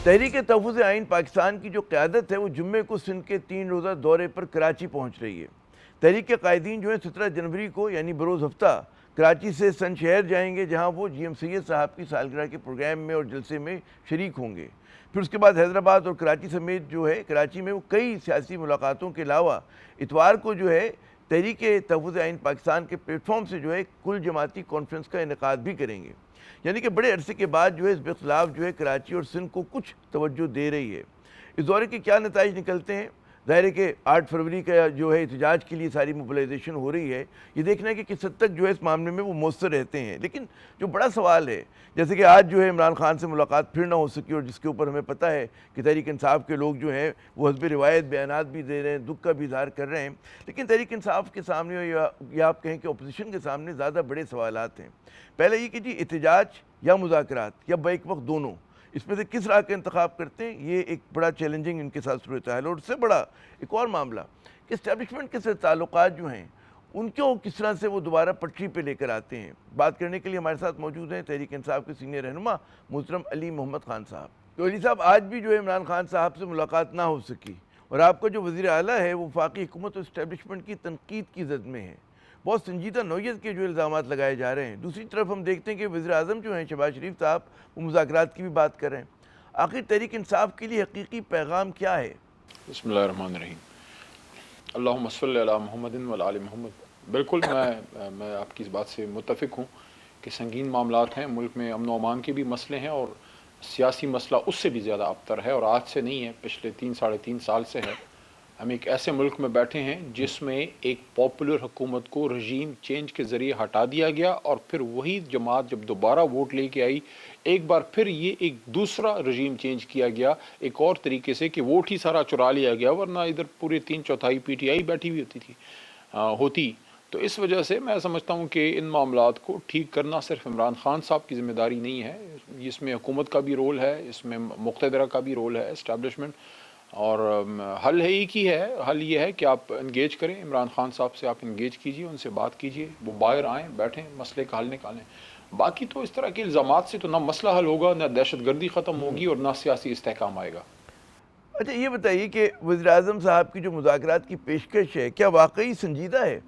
تحریک تحفظ آئین پاکستان کی جو قیادت ہے وہ جمعے کو سندھ کے 3 روزہ دورے پر کراچی پہنچ رہی ہے۔ تحریک کے قائدین جو ہیں 17 جنوری کو یعنی بروز ہفتہ کراچی سے سن شہر جائیں گے، جہاں وہ جی ایم سید صاحب کی سالگرہ کے پروگرام میں اور جلسے میں شریک ہوں گے۔ پھر اس کے بعد حیدرآباد اور کراچی سمیت جو ہے کراچی میں وہ کئی سیاسی ملاقاتوں کے علاوہ اتوار کو جو ہے تحریک تحفظ آئین پاکستان کے پلیٹ فارم سے جو ہے کل جماعتی کانفرنس کا انعقاد بھی کریں گے۔ یعنی کہ بڑے عرصے کے بعد جو ہے اس کے خلاف جو ہے کراچی اور سندھ کو کچھ توجہ دے رہی ہے۔ اس دورے کے کیا نتائج نکلتے ہیں؟ ظاہر ہے کہ 8 فروری کا جو ہے احتجاج کے لیے ساری موبلائزیشن ہو رہی ہے، یہ دیکھنا ہے کہ کس حد تک جو ہے اس معاملے میں وہ مؤثر رہتے ہیں۔ لیکن جو بڑا سوال ہے، جیسے کہ آج جو ہے عمران خان سے ملاقات پھر نہ ہو سکی، اور جس کے اوپر ہمیں پتہ ہے کہ تحریک انصاف کے لوگ جو ہیں وہ حسب روایت بیانات بھی دے رہے ہیں، دکھ کا بھی اظہار کر رہے ہیں، لیکن تحریک انصاف کے سامنے یا آپ کہیں کہ اپوزیشن کے سامنے زیادہ بڑے سوالات ہیں۔ پہلے یہ کہ جی احتجاج یا مذاکرات یا بیک وقت دونوں، اس میں سے کس راہ کا انتخاب کرتے ہیں، یہ ایک بڑا چیلنجنگ ان کے ساتھ صورتحال ہے۔ اور اس سے بڑا ایک اور معاملہ کہ اسٹیبلشمنٹ کے ساتھ تعلقات جو ہیں ان کو کس طرح سے وہ دوبارہ پٹری پہ لے کر آتے ہیں۔ بات کرنے کے لیے ہمارے ساتھ موجود ہیں تحریک انصاف کے سینئر رہنما محترم علی محمد خان صاحب۔ تو علی صاحب، آج بھی جو ہے عمران خان صاحب سے ملاقات نہ ہو سکی، اور آپ کا جو وزیر اعلیٰ ہے وہ وفاقی حکومت اور اسٹیبلشمنٹ کی تنقید کی زد میں ہے، بہت سنجیدہ نوعیت کے جو الزامات لگائے جا رہے ہیں۔ دوسری طرف ہم دیکھتے ہیں کہ وزیر اعظم جو ہیں شہباز شریف صاحب وہ مذاکرات کی بھی بات کر رہے ہیں۔ آخر تحریک انصاف کے لیے حقیقی پیغام کیا ہے؟ بسم اللہ الرحمن الرحیم۔ اللہم صلی علی محمد و آل محمد۔ بالکل میں آپ کی اس بات سے متفق ہوں کہ سنگین معاملات ہیں، ملک میں امن و امان کے بھی مسئلے ہیں، اور سیاسی مسئلہ اس سے بھی زیادہ ابتر ہے، اور آج سے نہیں ہے، پچھلے 3-3.5 سال سے ہے۔ ہم ایک ایسے ملک میں بیٹھے ہیں جس میں ایک پاپولر حکومت کو رژیم چینج کے ذریعے ہٹا دیا گیا، اور پھر وہی جماعت جب دوبارہ ووٹ لے کے آئی، ایک بار پھر یہ ایک دوسرا رژیم چینج کیا گیا ایک اور طریقے سے کہ ووٹ ہی سارا چرا لیا گیا، ورنہ ادھر پورے 3/4 پی ٹی آئی بیٹھی ہوئی ہوتی۔ تو اس وجہ سے میں سمجھتا ہوں کہ ان معاملات کو ٹھیک کرنا صرف عمران خان صاحب کی ذمہ داری نہیں ہے، اس میں حکومت کا بھی رول ہے، اس میں مقتدرہ کا بھی رول ہے، اسٹیبلشمنٹ، اور حل حل یہ ہے کہ آپ انگیج کریں، عمران خان صاحب سے آپ انگیج کیجئے، ان سے بات کیجئے، وہ باہر آئیں، بیٹھیں، مسئلے کا حل نکالیں۔ باقی تو اس طرح کے الزامات سے تو نہ مسئلہ حل ہوگا، نہ دہشت گردی ختم ہوگی، اور نہ سیاسی استحکام آئے گا۔ اچھا یہ بتائیے کہ وزیر اعظم صاحب کی جو مذاکرات کی پیشکش ہے کیا واقعی سنجیدہ ہے؟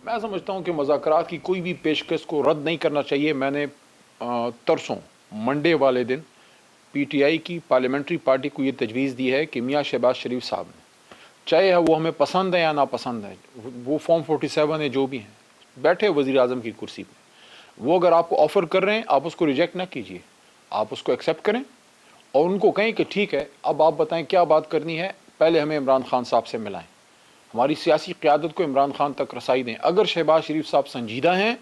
میں سمجھتا ہوں کہ مذاکرات کی کوئی بھی پیشکش کو رد نہیں کرنا چاہیے۔ میں نے ترسوں منڈے والے دن پی ٹی آئی کی پارلیمنٹری پارٹی کو یہ تجویز دی ہے کہ میاں شہباز شریف صاحب نے، چاہے وہ ہمیں پسند ہے یا ناپسند ہے، وہ فارم 47 ہے جو بھی ہیں، بیٹھے وزیر اعظم کی کرسی پہ، وہ اگر آپ کو آفر کر رہے ہیں آپ اس کو ریجیکٹ نہ کیجیے، آپ اس کو ایکسیپٹ کریں، اور ان کو کہیں کہ ٹھیک ہے اب آپ بتائیں کیا بات کرنی ہے، پہلے ہمیں عمران خان صاحب سے ملائیں، ہماری سیاسی قیادت کو عمران خان تک رسائی دیں۔ اگر شہباز شریف صاحب سنجیدہ ہیں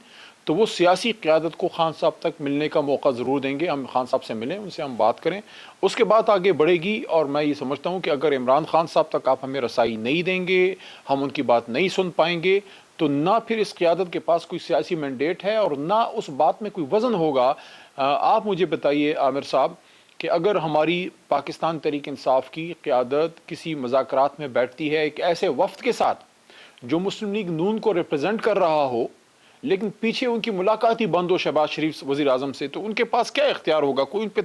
تو وہ سیاسی قیادت کو خان صاحب تک ملنے کا موقع ضرور دیں گے، ہم خان صاحب سے ملیں، ان سے ہم بات کریں، اس کے بعد آگے بڑھے گی۔ اور میں یہ سمجھتا ہوں کہ اگر عمران خان صاحب تک آپ ہمیں رسائی نہیں دیں گے، ہم ان کی بات نہیں سن پائیں گے، تو نہ پھر اس قیادت کے پاس کوئی سیاسی مینڈیٹ ہے اور نہ اس بات میں کوئی وزن ہوگا۔ آپ مجھے بتائیے عامر صاحب کہ اگر ہماری پاکستان تحریک انصاف کی قیادت کسی مذاکرات میں بیٹھتی ہے ایک ایسے وفد کے ساتھ جو مسلم لیگ نون کو ریپرزینٹ کر رہا ہو، لیکن پیچھے ان کی ملاقات ہی بند ہو شہباز شریف وزیر اعظم سے، تو ان کے پاس کیا اختیار ہوگا؟ کوئی ان پہ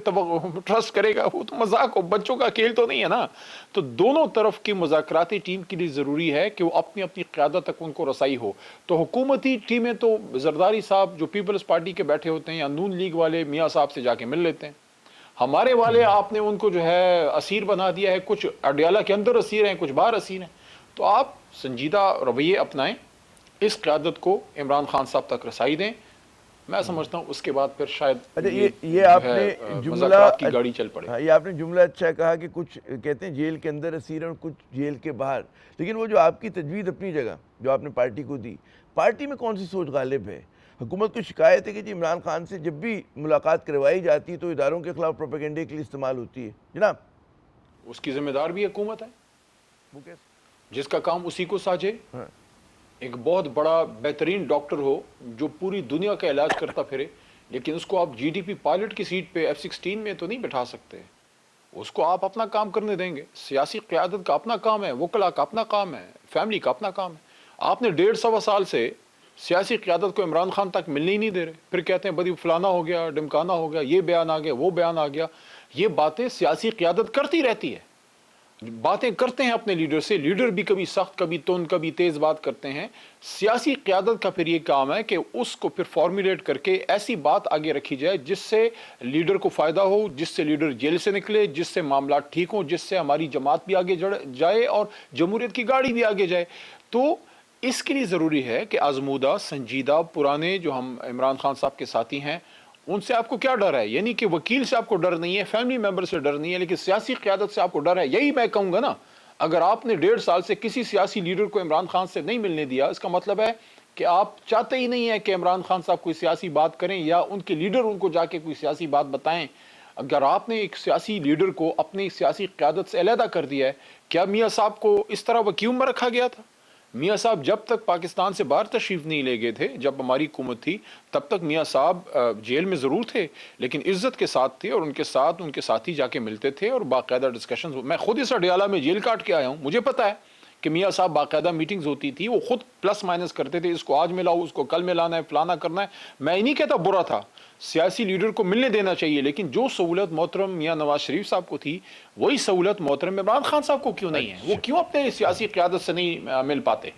ٹرسٹ کرے گا؟ وہ تو مذاق ہو، بچوں کا کھیل تو نہیں ہے نا۔ تو دونوں طرف کی مذاکراتی ٹیم کے لیے ضروری ہے کہ وہ اپنی اپنی قیادت تک ان کو رسائی ہو۔ تو حکومتی ٹیمیں تو زرداری صاحب جو پیپلز پارٹی کے بیٹھے ہوتے ہیں یا نون لیگ والے میاں صاحب سے جا کے مل لیتے ہیں، ہمارے والے آپ نے ان کو جو ہے اسیر بنا دیا ہے، کچھ اڈیالہ کے اندر اسیر ہیں، کچھ باہر اسیر ہیں۔ تو آپ سنجیدہ رویے اپنائیں، اس قیادت کو عمران خان صاحب تک رسائی دیں، میں سمجھتا ہوں اس کے بعد پھر شاید یہ آپ نے جملہ کی گاڑی چل پڑے۔ یہ آپ نے جملہ اچھا کہا کہ کچھ کہتے ہیں جیل کے اندر اسیر ہیں اور کچھ جیل کے باہر، لیکن وہ جو آپ کی تجویز اپنی جگہ جو آپ نے پارٹی کو دی، پارٹی میں کون سی سوچ غالب ہے؟ حکومت کو شکایت ہے کہ جی عمران خان سے جب بھی ملاقات کروائی جاتی ہے تو اداروں کے خلاف پروپیگنڈے کے لیے استعمال ہوتی ہے۔ جناب اس کی ذمہ دار بھی حکومت ہے، وہ کیسے؟ جس کا کام اسی کو ساجے۔ ایک بہت بڑا بہترین ڈاکٹر ہو جو پوری دنیا کا علاج کرتا پھرے، لیکن اس کو آپ جی ڈی پی پائلٹ کی سیٹ پہ F-16 میں تو نہیں بٹھا سکتے، اس کو آپ اپنا کام کرنے دیں گے۔ سیاسی قیادت کا اپنا کام ہے، وکلاء کا اپنا کام ہے، فیملی کا اپنا کام ہے۔ آپ نے 1.5 سال سے سیاسی قیادت کو عمران خان تک ملنے ہی نہیں دے رہے، پھر کہتے ہیں بدی فلانا ہو گیا، ڈمکانا ہو گیا، یہ بیان آ گیا، وہ بیان آ گیا۔ یہ باتیں سیاسی قیادت کرتی رہتی ہے، باتیں کرتے ہیں اپنے لیڈر سے، لیڈر بھی کبھی سخت کبھی تند کبھی تیز بات کرتے ہیں، سیاسی قیادت کا پھر یہ کام ہے کہ اس کو پھر فارمولیٹ کر کے ایسی بات آگے رکھی جائے جس سے لیڈر کو فائدہ ہو، جس سے لیڈر جیل سے نکلے، جس سے معاملات ٹھیک ہوں، جس سے ہماری جماعت بھی آگے جائے اور جمہوریت کی گاڑی بھی آگے جائے۔ تو اس کے لیے ضروری ہے کہ آزمودہ سنجیدہ پرانے جو ہم عمران خان صاحب کے ساتھی ہیں ان سے آپ کو کیا ڈر ہے؟ یعنی کہ وکیل سے آپ کو ڈر نہیں ہے، فیملی ممبر سے ڈر نہیں ہے، لیکن سیاسی قیادت سے آپ کو ڈر ہے۔ یہی میں کہوں گا نا، اگر آپ نے 1.5 سال سے کسی سیاسی لیڈر کو عمران خان سے نہیں ملنے دیا، اس کا مطلب ہے کہ آپ چاہتے ہی نہیں ہے کہ عمران خان صاحب کوئی سیاسی بات کریں یا ان کے لیڈر ان کو جا کے کوئی سیاسی بات بتائیں۔ اگر آپ نے ایک سیاسی لیڈر کو اپنی سیاسی قیادت سے علیحدہ کر دیا ہے، کیا میاں صاحب کو اس طرح ویکیوم میں رکھا گیا تھا؟ میاں صاحب جب تک پاکستان سے باہر تشریف نہیں لے گئے تھے، جب ہماری حکومت تھی، تب تک میاں صاحب جیل میں ضرور تھے لیکن عزت کے ساتھ تھے، اور ان کے ساتھ ان کے ساتھی جا کے ملتے تھے اور باقاعدہ ڈسکشنز۔ میں خود اس اڈیالہ میں جیل کاٹ کے آیا ہوں، مجھے پتا ہے کہ میاں صاحب باقاعدہ میٹنگز ہوتی تھی، وہ خود پلس مائنس کرتے تھے، اس کو آج ملاؤ، اس کو کل ملانا ہے، فلانا کرنا ہے۔ میں ہی نہیں کہتا برا تھا، سیاسی لیڈر کو ملنے دینا چاہیے، لیکن جو سہولت محترم میاں نواز شریف صاحب کو تھی وہی سہولت محترم عمران خان صاحب کو کیوں نہیں ہے؟ وہ کیوں اپنے سیاسی قیادت سے نہیں مل پاتے؟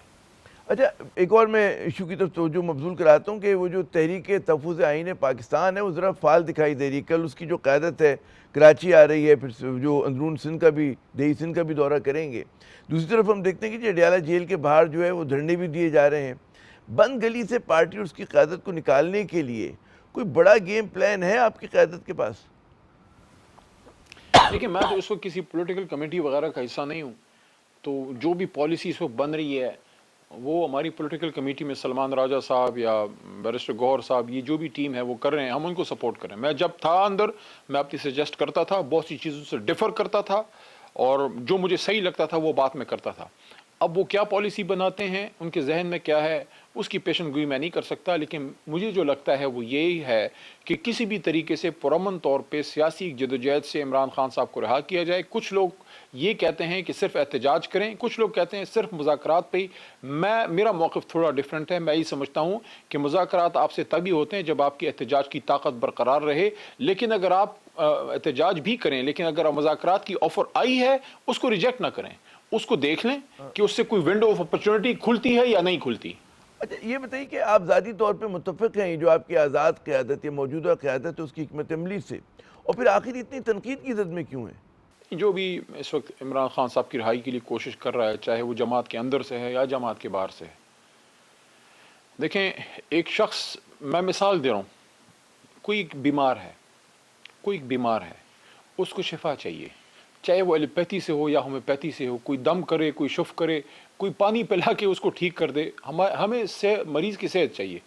اچھا، ایک اور میں ایشو کی طرف توجہ مبذول کراتا ہوں کہ وہ جو تحریک تحفظ آئین پاکستان ہے وہ ذرا فعال دکھائی دے رہی ہے۔ کل اس کی جو قیادت ہے کراچی آ رہی ہے، پھر جو اندرون سندھ کا بھی، دیہی سندھ کا بھی دورہ کریں گے۔ دوسری طرف ہم دیکھتے ہیں کہ اڈیالہ جیل کے باہر جو ہے وہ دھرنے بھی دیے جا رہے ہیں۔ بند گلی سے پارٹی اور اس کی قیادت کو نکالنے کے لیے کوئی بڑا گیم پلان ہے آپ کی قیادت کے پاس؟ دیکھیں، میں تو اس وقت کسی پولیٹیکل کمیٹی وغیرہ کا حصہ نہیں ہوں، تو جو بھی پالیسی اس وقت بن رہی ہے وہ ہماری پولیٹیکل کمیٹی میں سلمان راجہ صاحب یا بیرسٹر گوہر صاحب، یہ جو بھی ٹیم ہے وہ کر رہے ہیں، ہم ان کو سپورٹ کر رہے ہیں۔ میں جب تھا اندر، میں اپنی سجیسٹ کرتا تھا، بہت سی چیزوں سے ڈیفر کرتا تھا، اور جو مجھے صحیح لگتا تھا وہ بات میں کرتا تھا۔ اب وہ کیا پالیسی بناتے ہیں، ان کے ذہن میں کیا ہے، اس کی پیشن گوئی میں نہیں کر سکتا، لیکن مجھے جو لگتا ہے وہ یہی ہے کہ کسی بھی طریقے سے پرامن طور پہ سیاسی جدوجہد سے عمران خان صاحب کو رہا کیا جائے۔ کچھ لوگ یہ کہتے ہیں کہ صرف احتجاج کریں، کچھ لوگ کہتے ہیں صرف مذاکرات پہ ہی۔ میرا موقف تھوڑا ڈیفرنٹ ہے، میں یہ سمجھتا ہوں کہ مذاکرات آپ سے تبھی ہوتے ہیں جب آپ کی احتجاج کی طاقت برقرار رہے، لیکن اگر آپ احتجاج بھی کریں لیکن اگر مذاکرات کی آفر آئی ہے اس کو ریجیکٹ نہ کریں، اس کو دیکھ لیں کہ اس سے کوئی ونڈو آف اپرچونٹی کھلتی ہے یا نہیں کھلتی۔ اچھا، یہ بتائیے کہ آپ ذاتی طور پہ متفق ہیں جو آپ کی آزاد قیادت یا موجودہ قیادت ہے اس کی حکمت عملی سے، اور پھر آخر اتنی تنقید کی زد میں کیوں ہے؟ جو بھی اس وقت عمران خان صاحب کی رہائی کے لیے کوشش کر رہا ہے، چاہے وہ جماعت کے اندر سے ہے یا جماعت کے باہر سے ہے، دیکھیں ایک شخص، میں مثال دے رہا ہوں، کوئی ایک بیمار ہے، اس کو شفا چاہیے، چاہے وہ ایلوپیتھی سے ہو یا ہومیوپیتھی سے ہو، کوئی دم کرے، کوئی شف کرے، کوئی پانی پلا کے اس کو ٹھیک کر دے، ہمیں مریض کی صحت چاہیے۔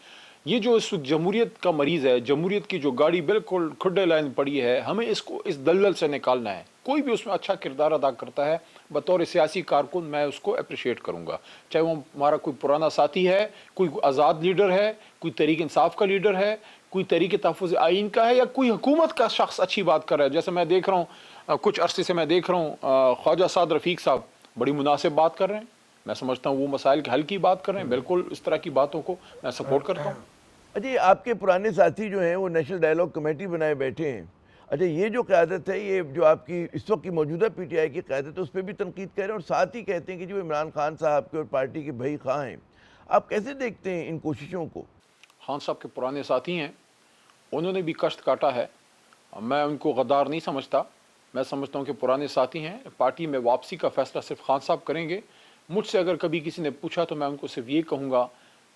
یہ جو اس وقت جمہوریت کا مریض ہے، جمہوریت کی جو گاڑی بالکل کھڈے لائن پڑی ہے، ہمیں اس کو اس دلدل سے نکالنا ہے۔ کوئی بھی اس میں اچھا کردار ادا کرتا ہے بطور سیاسی کارکن، میں اس کو اپریشیٹ کروں گا، چاہے وہ ہمارا کوئی پرانا ساتھی ہے، کوئی آزاد لیڈر ہے، کوئی تحریک انصاف کا لیڈر ہے، کوئی تحریک تحفظ آئین کا ہے، یا کوئی حکومت کا شخص اچھی بات کر رہا ہے۔ جیسے میں دیکھ رہا ہوں، کچھ عرصے سے میں دیکھ رہا ہوں خواجہ سعد رفیق صاحب بڑی مناسب بات کر رہے ہیں، میں سمجھتا ہوں وہ مسائل کے حل کی بات کر رہے ہیں، بالکل اس طرح کی باتوں کو میں سپورٹ کرتا ہوں۔ اچھا، آپ کے پرانے ساتھی جو ہیں وہ نیشنل ڈائیلاگ کمیٹی بنائے بیٹھے ہیں۔ اچھا، یہ جو قیادت ہے، یہ جو آپ کی اس وقت کی موجودہ پی ٹی آئی کی قیادت ہے، اس پہ بھی تنقید کر رہے ہیں، اور ساتھ ہی کہتے ہیں کہ جو عمران خان صاحب کے اور پارٹی کے بھائی خواہ ہیں۔ آپ کیسے دیکھتے ہیں ان کوششوں کو؟ خان صاحب کے پرانے ساتھی ہیں، انہوں نے بھی کشت کاٹا ہے، میں ان کو غدار نہیں سمجھتا، میں سمجھتا ہوں کہ پرانے ساتھی ہیں۔ پارٹی میں واپسی کا فیصلہ صرف خان صاحب کریں گے۔ مجھ سے اگر کبھی کسی نے پوچھا تو میں ان کو صرف یہ کہوں گا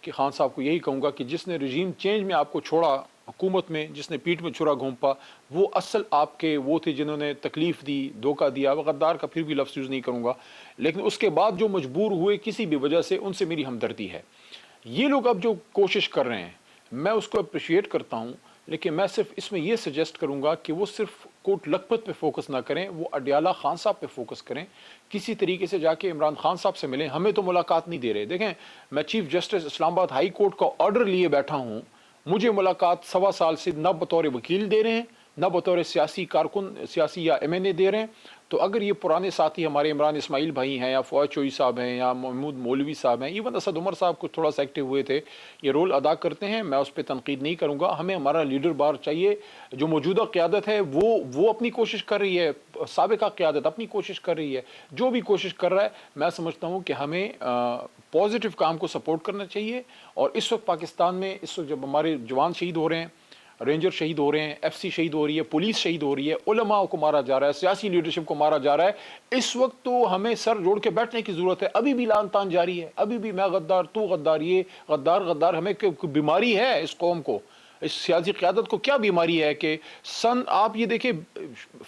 کہ خان صاحب کو یہی کہوں گا کہ جس نے رجیم چینج میں آپ کو چھوڑا، حکومت میں جس نے پیٹ میں چھرا گھونپا، وہ اصل آپ کے وہ تھے جنہوں نے تکلیف دی، دھوکہ دیا۔ غدار کا پھر بھی لفظ یوز نہیں کروں گا، لیکن اس کے بعد جو مجبور ہوئے کسی بھی وجہ سے، ان سے میری ہمدردی ہے۔ یہ لوگ اب جو کوشش کر رہے ہیں میں اس کو اپریشیٹ کرتا ہوں، لیکن میں صرف اس میں یہ سجیسٹ کروں گا کہ وہ صرف کوٹ لکھپت پہ فوکس نہ کریں، وہ اڈیالہ خان صاحب پہ فوکس کریں، کسی طریقے سے جا کے عمران خان صاحب سے ملیں۔ ہمیں تو ملاقات نہیں دے رہے، دیکھیں میں چیف جسٹس اسلام آباد ہائی کورٹ کا آرڈر لیے بیٹھا ہوں، مجھے ملاقات 1.25 سال سے نہ بطور وکیل دے رہے ہیں نہ بطور سیاسی کارکن سیاسی یا MNA دے رہے ہیں. تو اگر یہ پرانے ساتھی ہمارے عمران اسماعیل بھائی ہیں یا فواد چوئی صاحب ہیں یا محمود مولوی صاحب ہیں، ایون اسد عمر صاحب کو تھوڑا سا ایکٹیو ہوئے تھے، یہ رول ادا کرتے ہیں، میں اس پہ تنقید نہیں کروں گا. ہمیں ہمارا لیڈر بار چاہیے. جو موجودہ قیادت ہے وہ اپنی کوشش کر رہی ہے، سابقہ قیادت اپنی کوشش کر رہی ہے. جو بھی کوشش کر رہا ہے، میں سمجھتا ہوں کہ ہمیں پازیٹیو کام کو سپورٹ کرنا چاہیے. اور اس وقت پاکستان میں اس وقت جب ہمارے جوان شہید ہو رہے ہیں، رینجر شہید ہو رہے ہیں، FC شہید ہو رہی ہے، پولیس شہید ہو رہی ہے، علماء کو مارا جا رہا ہے، سیاسی لیڈرشپ کو مارا جا رہا ہے، اس وقت تو ہمیں سر جوڑ کے بیٹھنے کی ضرورت ہے. ابھی بھی لعن طعن جاری ہے، ابھی بھی میں غدار، تو غدار، یہ غدار غدار. ہمیں کوئی بیماری ہے اس قوم کو، اس سیاسی قیادت کو کیا بیماری ہے کہ آپ یہ دیکھیں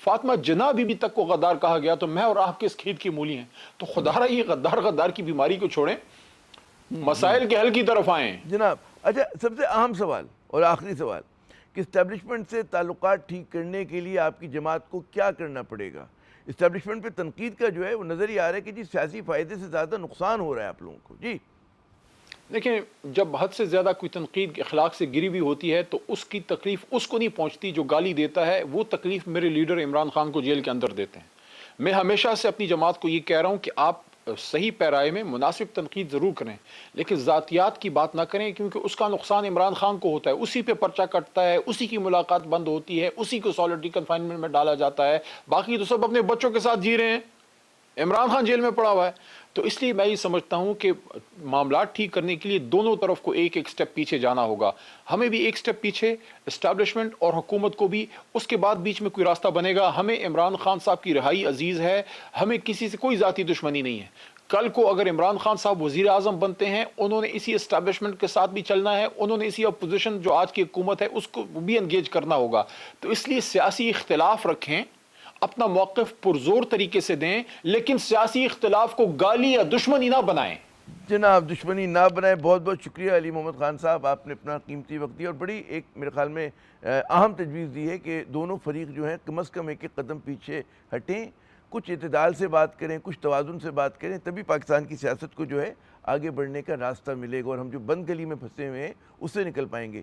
فاطمہ جناح بی بی تک کو غدار کہا گیا، تو میں اور آپ کس کھید کی مولی ہیں. تو خدا را یہ غدار غدار کی بیماری کو چھوڑیں، مسائل کے حل کی طرف آئیں. جناب اچھا، سب سے اہم سوال اور آخری سوال کہ اسٹیبلشمنٹ سے تعلقات ٹھیک کرنے کے لیے آپ کی جماعت کو کیا کرنا پڑے گا؟ اسٹیبلشمنٹ پہ تنقید کا جو ہے وہ نظر ہی آ رہا ہے کہ جی سیاسی فائدے سے زیادہ نقصان ہو رہا ہے آپ لوگوں کو. جی دیکھیں، جب حد سے زیادہ کوئی تنقید اخلاق سے گری ہوئی ہوتی ہے تو اس کی تکلیف اس کو نہیں پہنچتی جو گالی دیتا ہے. وہ تکلیف میرے لیڈر عمران خان کو جیل کے اندر دیتے ہیں. میں ہمیشہ سے اپنی جماعت کو یہ کہہ رہا ہوں کہ آپ صحیح پیرائے میں مناسب تنقید ضرور کریں، لیکن ذاتیات کی بات نہ کریں، کیونکہ اس کا نقصان عمران خان کو ہوتا ہے. اسی پہ پرچہ کٹتا ہے، اسی کی ملاقات بند ہوتی ہے، اسی کو سالٹری کنفائنمنٹ میں ڈالا جاتا ہے. باقی تو سب اپنے بچوں کے ساتھ جی رہے ہیں، عمران خان جیل میں پڑا ہوا ہے. تو اس لیے میں یہ سمجھتا ہوں کہ معاملات ٹھیک کرنے کے لیے دونوں طرف کو ایک ایک سٹیپ پیچھے جانا ہوگا. ہمیں بھی ایک سٹیپ پیچھے، اسٹیبلشمنٹ اور حکومت کو بھی، اس کے بعد بیچ میں کوئی راستہ بنے گا. ہمیں عمران خان صاحب کی رہائی عزیز ہے، ہمیں کسی سے کوئی ذاتی دشمنی نہیں ہے. کل کو اگر عمران خان صاحب وزیر اعظم بنتے ہیں، انہوں نے اسی اسٹیبلشمنٹ کے ساتھ بھی چلنا ہے، انہوں نے اسی اپوزیشن جو آج کی حکومت ہے اس کو بھی انگیج کرنا ہوگا. تو اس لیے سیاسی اختلاف رکھیں، اپنا موقف پرزور طریقے سے دیں، لیکن سیاسی اختلاف کو گالی یا دشمنی نہ بنائیں. جناب دشمنی نہ بنائیں. بہت بہت شکریہ علی محمد خان صاحب، آپ نے اپنا قیمتی وقت دیا اور بڑی ایک میرے خیال میں اہم تجویز دی ہے کہ دونوں فریق جو ہیں کم از کم ایک ایک قدم پیچھے ہٹیں، کچھ اعتدال سے بات کریں، کچھ توازن سے بات کریں، تبھی پاکستان کی سیاست کو جو ہے آگے بڑھنے کا راستہ ملے گا اور ہم جو بند گلی میں پھنسے ہوئے ہیں اس سے نکل پائیں گے.